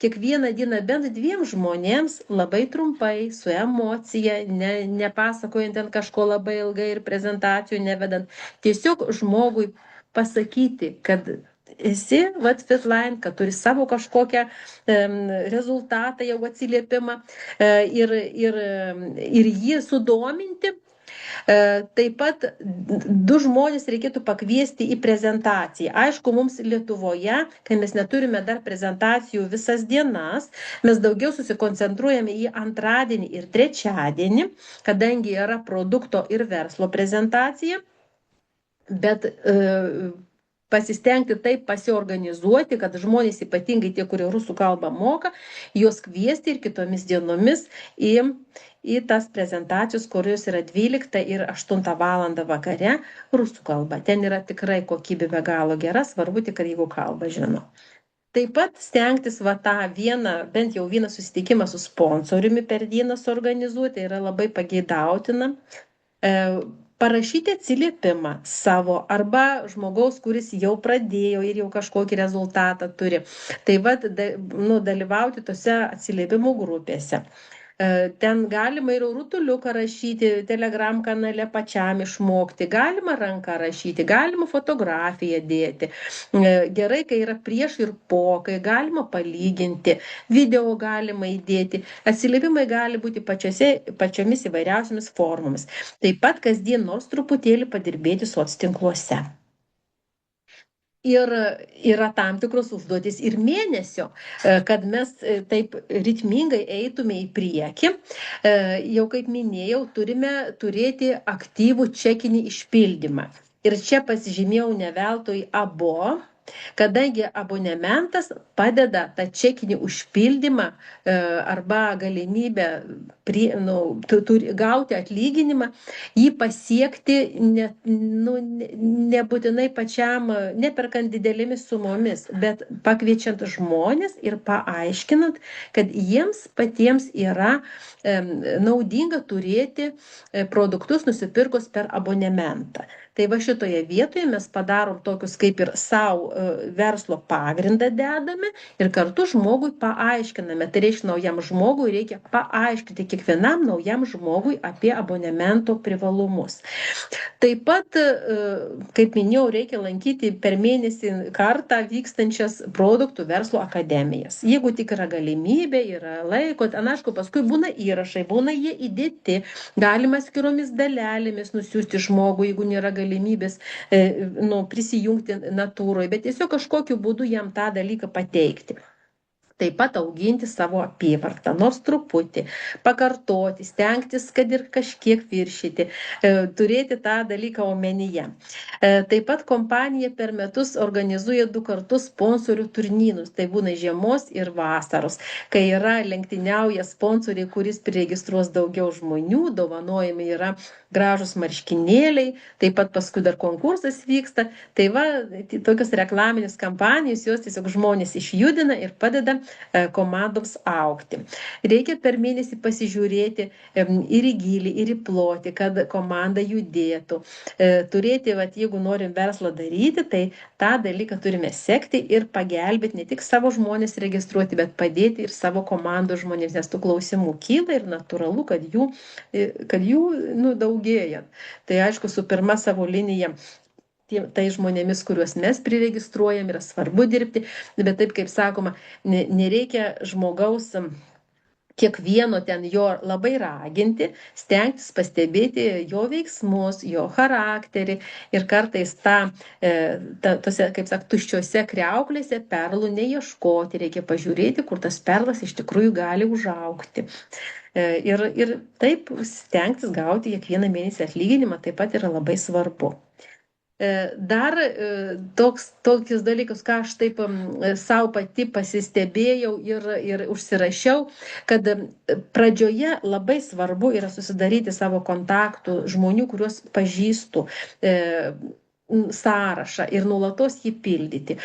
Speaker 1: kiekvieną dieną bent 2 žmonėms labai trumpai, su emocija, nepasakojant ten kažko labai ilgai ir prezentacijų nevedant. Tiesiog žmogui pasakyti, kad esi Fitline, kad turi savo kažkokią rezultatą, jau atsiliepimą ir jį sudominti. Taip pat 2 žmonės reikėtų pakviesti į prezentaciją. Aišku, mums Lietuvoje, kai mes neturime dar prezentacijų visas dienas, mes daugiau susikoncentruojame į antradienį ir trečiadienį, kadangi yra produkto ir verslo prezentacija, bet pasistengti taip pasiorganizuoti, kad žmonės, ypatingai tie, kurie rusų kalbą moka, juos kviesti ir kitomis dienomis į tas prezentacijos, kurios yra 12 ir 8 valandą vakare rusų kalba. Ten yra tikrai kokybė be galo gera, svarbu tik, kad jeigu kalbą žinau. Taip pat stengtis bent jau vieną susitikimą su sponsoriumi per dieną suorganizuoti yra labai pageidautina. Parašyti atsiliepimą savo arba žmogaus, kuris jau pradėjo ir jau kažkokį rezultatą turi. Tai dalyvauti tose atsiliepimų grupėse. Ten galima ir rutuliuką rašyti, Telegram kanale pačiam išmokti, galima ranką rašyti, galima fotografiją dėti. Gerai, kai yra prieš ir po, kai galima palyginti, video galima įdėti, atsiliepimai gali būti pačiomis įvairiausiamis formomis. Taip pat kasdien nors truputėlį padirbėti soctinkluose. Ir yra tam tikros užduotis ir mėnesio, kad mes taip ritmingai eitume į priekį. Jau kaip minėjau, turime turėti aktyvų čekinį išpildymą. Ir čia pasižymėjau ne veltui abo, kadangi abonementas padeda tą čekinį užpildymą arba galimybę gauti atlyginimą, jį pasiekti nebūtinai pačiam, neperkant didelėmis sumomis, bet pakviečiant žmonės ir paaiškinant, kad jiems patiems yra naudinga turėti produktus nusipirkus per abonementą. Tai šitoje vietoje mes padarom tokius kaip ir savo verslo pagrindą dedame ir kartu žmogui paaiškiname. Tai reiškia, naujam žmogui reikia paaiškinti kiekvienam naujam žmogui apie abonemento privalumus. Taip pat, kaip minėjau, reikia lankyti per mėnesį kartą vykstančias produktų verslo akademijas. Jeigu tik yra galimybė, yra laiko, ten aišku, paskui būna įrašai, būna jie įdėti, galima skiromis dalelėmis nusiųsti žmogui, jeigu nėra galimybės prisijungti natūroje, bet tiesiog kažkokiu būdu jam tą dalyką pateikti. Taip pat auginti savo apyvartą, nors truputį, pakartoti, stengtis, kad ir kažkiek viršyti, turėti tą dalyką omenyje. Taip pat kompanija per metus organizuoja 2 kartus sponsorių turnyrus, tai būna žiemos ir vasaros, kai yra lenktyniauja sponsoriai, kuris priregistruos daugiau žmonių, dovanojami yra gražus marškinėliai, taip pat paskui dar konkursas vyksta. Tai tokios reklaminės kampanijos, jos tiesiog žmonės išjudina ir padeda komandoms augti. Reikia per mėnesį pasižiūrėti ir į gylį, ir į plotį, kad komanda judėtų. Turėti, jeigu norim verslą daryti, tai tą dalyką turime sekti ir pagelbėti, ne tik savo žmonės registruoti, bet padėti ir savo komandos žmonėms, nes tų klausimų kyla ir natūralu, kad jų daugėja. Tai aišku, su pirma savo linija tai žmonėmis, kuriuos mes priregistruojam, yra svarbu dirbti, bet taip kaip sakoma, nereikia žmogaus kiekvieno ten jo labai raginti, stengtis pastebėti jo veiksmus, jo charakterį ir kartais tose, kaip sak, tuščiose kriauklėse perlų neieškoti, reikia pažiūrėti, kur tas perlas iš tikrųjų gali užaugti. Ir taip stengtis gauti kiekvieną mėnesį atlyginimą taip pat yra labai svarbu. Dar tokius dalykus, ką aš taip savo pati pasistebėjau ir užsirašiau, kad pradžioje labai svarbu yra susidaryti savo kontaktų žmonių, kuriuos pažįstu, sąrašą ir nuolatos jį pildyti.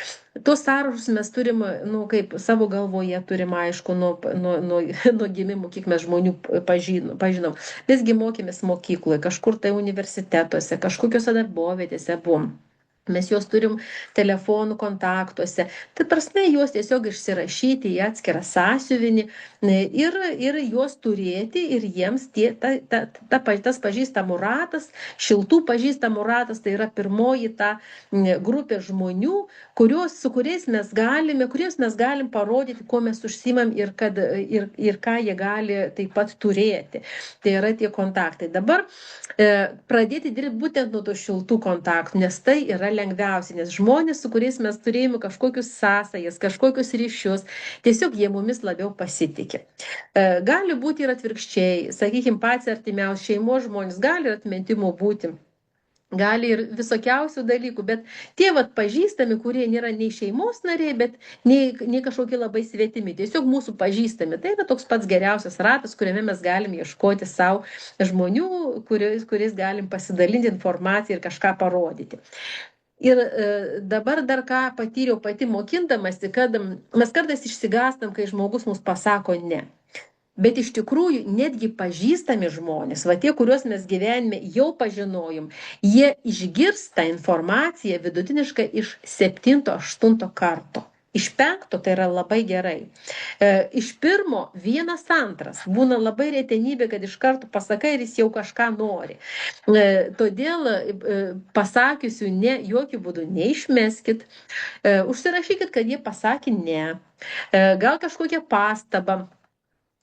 Speaker 1: Tuos sąrašus mes turim, kaip savo galvoje turim, aišku, nuo gimimų, kiek mes žmonių pažinom. Visgi mokėmės mokykloje, kažkur tai universitetuose, kažkokiuose darbovietėse buvom. Mes juos turim telefonų kontaktuose. Tai prasme juos tiesiog išsirašyti į atskirą sąsiuvinį ir juos turėti ir jiems tas pažįstamų ratas, šiltų pažįstamų ratas, tai yra pirmoji ta grupė žmonių, su kuriais mes galim parodyti, kuo mes užsimam ir ką jie gali taip pat turėti. Tai yra tie kontaktai. Dabar pradėti dirbti būtent nuo tų šiltų kontaktų, nes tai yra lengviausia, nes žmonės, su kuriais mes turėjome kažkokius sąsajas, kažkokius ryšius, tiesiog jie mumis labiau pasitikė. Gali būti ir atvirkščiai, sakykime, patys artimiausi šeimos žmonės, gali ir atmetimo būti. Gali ir visokiausių dalykų, bet tie pažįstami, kurie nėra nei šeimos nariai, bet nei kažkokie labai svetimi, tiesiog mūsų pažįstami. Tai yra toks pats geriausias ratas, kuriame mes galim ieškoti savo žmonių, kuriais galim pasidalinti informaciją ir kažką parodyti. Ir dabar dar ką patyriau pati mokindamasi, kad mes kartais išsigastam, kai žmogus mums pasako ne. Bet iš tikrųjų netgi pažįstami žmonės, tie, kuriuos mes gyvenime jau pažinojom, jie išgirsta informaciją vidutiniškai iš 7-8 karto. Iš 5 tai yra labai gerai. Iš 1 1/2 būna labai retenybė, kad iš karto pasakai ir jis jau kažką nori. Todėl pasakiusių ne, jokių būdų neišmeskit. Užsirašykit, kad jie pasakė ne. Gal kažkokią pastabą,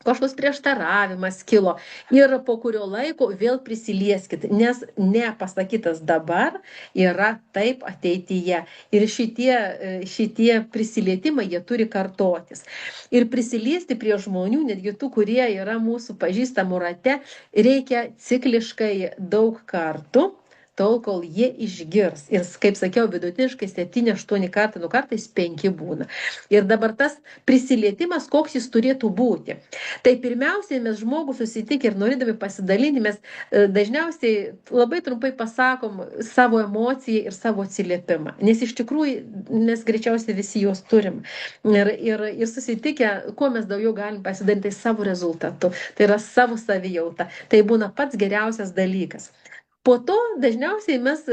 Speaker 1: kažkoks prieštaravimas kilo ir po kurio laiko vėl prisilieskit, nes nepasakytas dabar yra taip ateityje. Ir šitie prisilietimai, jie turi kartotis. Ir prisiliesti prie žmonių, netgi tų, kurie yra mūsų pažįstamų rate, reikia cikliškai daug kartų, tol, kol jie išgirs. Ir, kaip sakiau, vidutiniškai 7-8 kartai, kartais 5 būna. Ir dabar tas prisilietimas, koks jis turėtų būti. Tai pirmiausiai mes žmogų susitikę ir norėdami pasidalinti, mes dažniausiai labai trumpai pasakom savo emociją ir savo atsiliepimą. Nes iš tikrųjų mes greičiausiai visi juos turim. Ir susitikę, kuo mes daugiau galim pasidalinti, tai savo rezultatu. Tai yra savo savijauta. Tai būna pats geriausias dalykas. Po to dažniausiai mes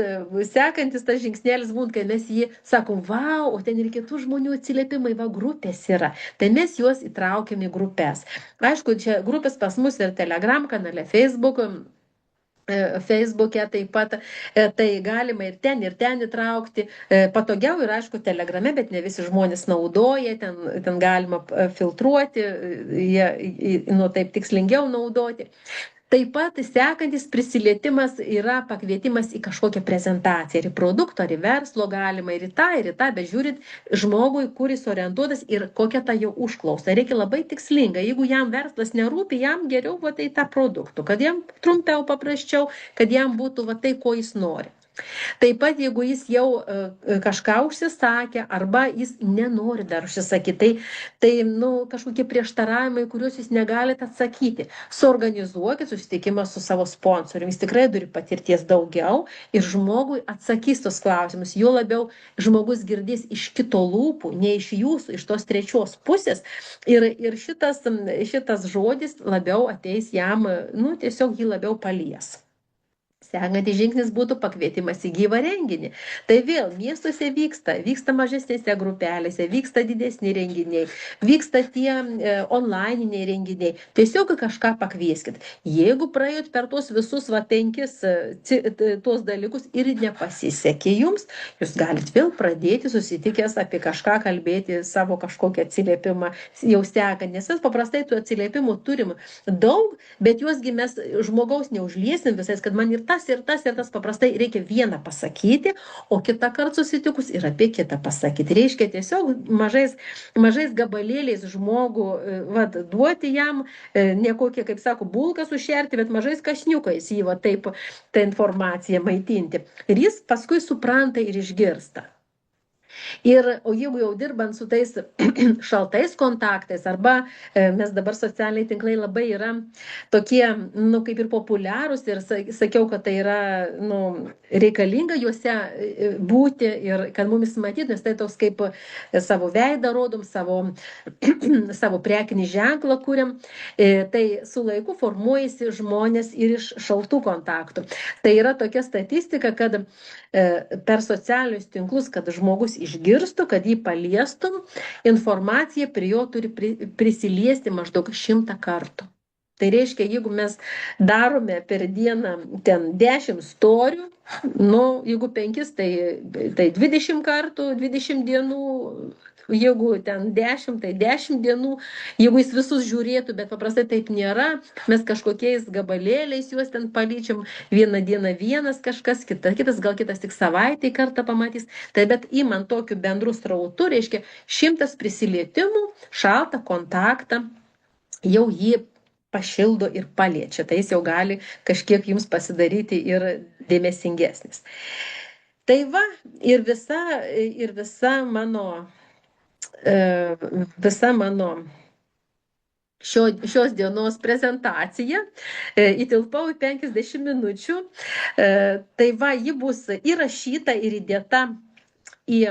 Speaker 1: sekantis tas žingsnelis būna, kai mes jį sakom, vau, o ten ir kitų žmonių atsiliepimai, grupės yra. Tai mes juos įtraukiam į grupės. Aišku, čia grupės pas mus ir Telegram kanale, Facebook'e taip pat, tai galima ir ten įtraukti. Patogiau yra, aišku, Telegrame, bet ne visi žmonės naudoja, ten galima filtruoti, taip tikslingiau naudoti. Taip pat sekantis prisilietimas yra pakvietimas į kažkokią prezentaciją, ir į produkto, ar į verslo galima, ir į tą, bet žiūrit žmogui, kuris orientuotas ir kokia ta jo užklausa. Reikia labai tikslinga, jeigu jam verslas nerūpi, jam geriau tai tą produktų, kad jam trumpiau, paprasčiau, kad jam būtų tai, ko jis nori. Taip pat, jeigu jis jau kažką užsisakė, arba jis nenori dar užsisakyti, tai kažkokie prieštaravimai, kuriuos jūs negalite atsakyti. Suorganizuokit susitikimą su savo sponsoriumi. Jis tikrai turi patirties daugiau ir žmogui atsakys tos klausimus. Jo labiau žmogus girdės iš kito lūpų, ne iš jūsų, iš tos trečios pusės. Ir šitas žodis labiau ateis jam, tiesiog jį labiau palies. Sekantis žingsnis būtų pakvietimas į gyvą renginį. Tai vėl miestuose vyksta mažesnėse grupelėse, vyksta didesni renginiai, vyksta tie onlininiai renginiai. Tiesiog kažką pakvieskit. Jeigu praėjot per tuos visus 5 tuos dalykus ir nepasisekė jums, jūs galite vėl pradėti susitikęs apie kažką kalbėti, savo kažkokią atsiliepimą jau sekant. Nes mes paprastai tų atsiliepimų turim daug, bet juosgi mes žmogaus neužliesim visais, kad man ir tas, paprastai reikia vieną pasakyti, o kitą kartą susitikus ir apie kitą pasakyti. Reiškia tiesiog mažais gabalėliais žmogų duoti jam, ne kokie, kaip sako, bulką sušerti, bet mažais kašniukais jį taip tą informaciją maitinti. Ir jis paskui supranta ir išgirsta. O jeigu jau dirbant su tais šaltais kontaktais, arba mes dabar socialiniai tinklai labai yra tokie, kaip ir populiarūs ir sakiau, kad tai yra, reikalinga juose būti ir kad mumis matyt, nes tai toks kaip savo veidą rodom, savo prekinį ženklą kuriam, tai su laiku formuojasi žmonės ir iš šaltų kontaktų. Tai yra tokia statistika, kad per socialinius tinklus, kad žmogus išgirstų, kad jį paliestum, informacija prie jo turi prisiliesti maždaug 100 kartų. Tai reiškia, jeigu mes darome per dieną ten 10 storių, jeigu 5, tai 20 kartų, 20 dienų, jeigu ten 10, tai 10 dienų, jeigu jis visus žiūrėtų, bet paprastai taip nėra, mes kažkokiais gabalėliais juos ten palyčiam, vieną dieną vienas kažkas, kitas gal kitas tik savaitę kartą pamatys, tai bet įman tokiu bendru srautu, reiškia 100 prisilietimų, šaltą kontaktą, jau jį pašildo ir paliečia, tai jis jau gali kažkiek jums pasidaryti ir dėmesingesnis. Tai va, ir visa mano šios dienos prezentacija įtilpau į 50 minučių. Tai va, ji bus įrašyta ir įdėta į